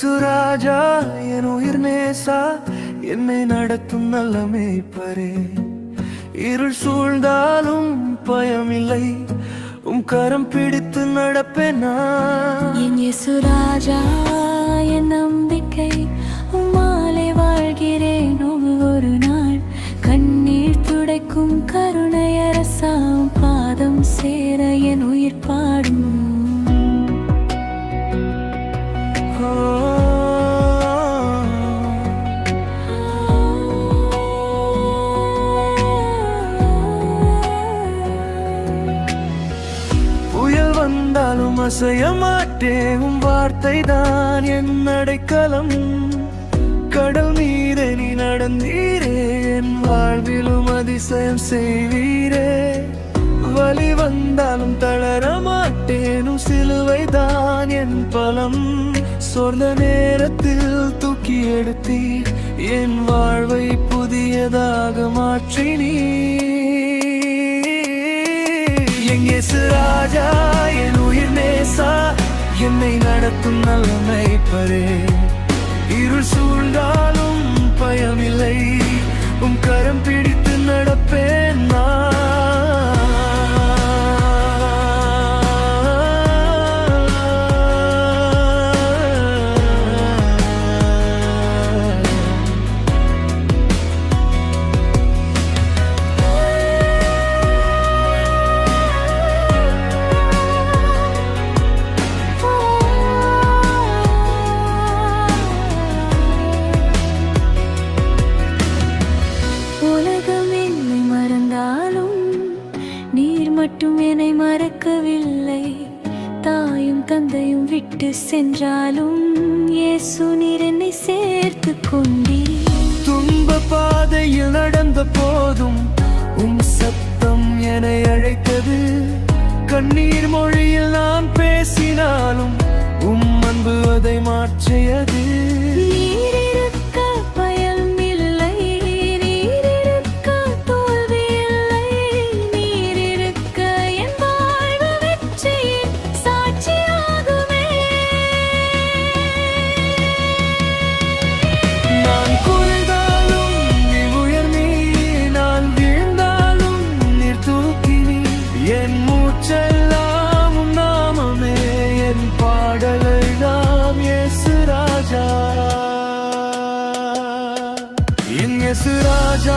சுராஜா என் உயிர் நேசா என்னை நடத்தும் நல்ல மேய்ப்பரே. இருள் சூழ்ந்தாலும் பயமில்லை, கரம் பிடித்து நடப்பேனா. என் இயேசுராஜா என் நம்பிக்கை, உம்மாலே வாழ்கிறேன் ஒவ்வொரு நாள். கண்ணீர் துடைக்கும் கருணையரசா, பாதம் சேர என் உயிர் பாடும். புயல் வந்தாலும் அசைய மாட்டேன், வார்த்தை தான் என் அடைக்கலம். கடல் மீது நீ நடந்தீரே, என் வாழ்விலும் அதிசயம் செய்வீரே. வலி வந்தாலும் தளர மாட்டேன், சிலுவை தான் என் பலம். சொர்ந்த நேரத்தில் தூக்கி எடுத்தீர், என் வாழ்வை புதியதாக மாற்றினீர். என் இயேசுராஜா என் உயிர் நேசா, என்னை நடத்தும் நல்ல மேய்ப்பரே. இருள் சூழ்ந்தாலும் பயமில்லை, கரம் பிடித்து நடப்பேன் நான். மட்டும் என்னை மறக்கவில்லை, தாயும் தந்தையும் விட்டு சென்றாலும் இயேசு நீர் என்னை சேர்த்து கொண்டீர். துன்ப பாதையில் நடந்த போதும் சத்தம் என்னை அழைத்தது. கண்ணீர் மொழியில் நான் பேசினாலும் அன்பு அதை மாற்றியது. இயேசுராஜா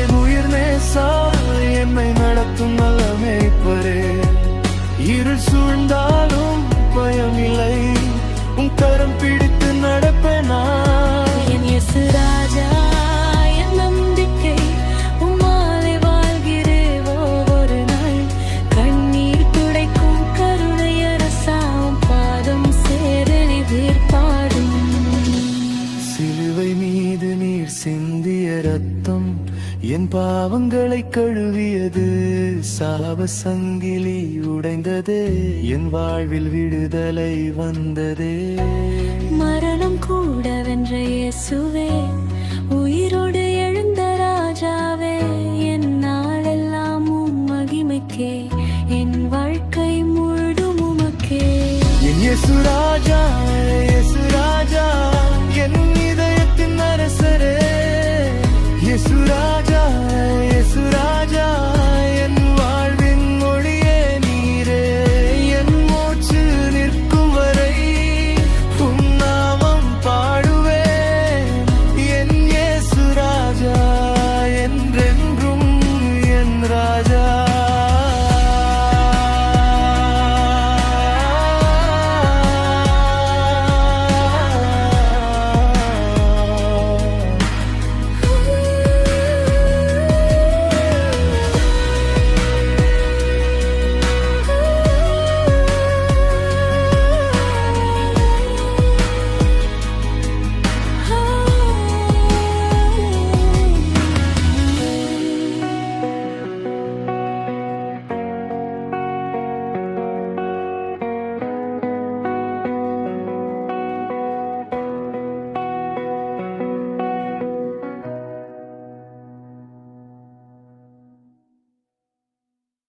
என் உயிர் நேசா, என்னை நடத்தும் நல்ல மேய்ப்பரே. இருள் சூழ்ந்தாலும் பயமில்லை, கரம் பிடித்து நடப்பேனா. என் இயேசுராஜா என் நம்பிக்கை, உம்மாலே வாழ்கிறேன் ஒவ்வொரு நாள். கண்ணீர் துடைக்கும் கருணையரசா, பாதம் சேர நீர் பாடும். சிலுவை மீது நீர் சிந்திய ரத்தம் என் பாவங்களை கழுவியது. சாப சங்கிலி உடைந்ததே, என் வாழ்வில் விடுதலை வந்ததே. மரணம் கூட வென்ற இயேசுவே, உயிரோடு எழுந்த ராஜாவே. என் நாளெல்லாம் மகிமைக்கே, என் வாழ்க்கை முழுதும் உமக்கே. என் இயேசுராஜா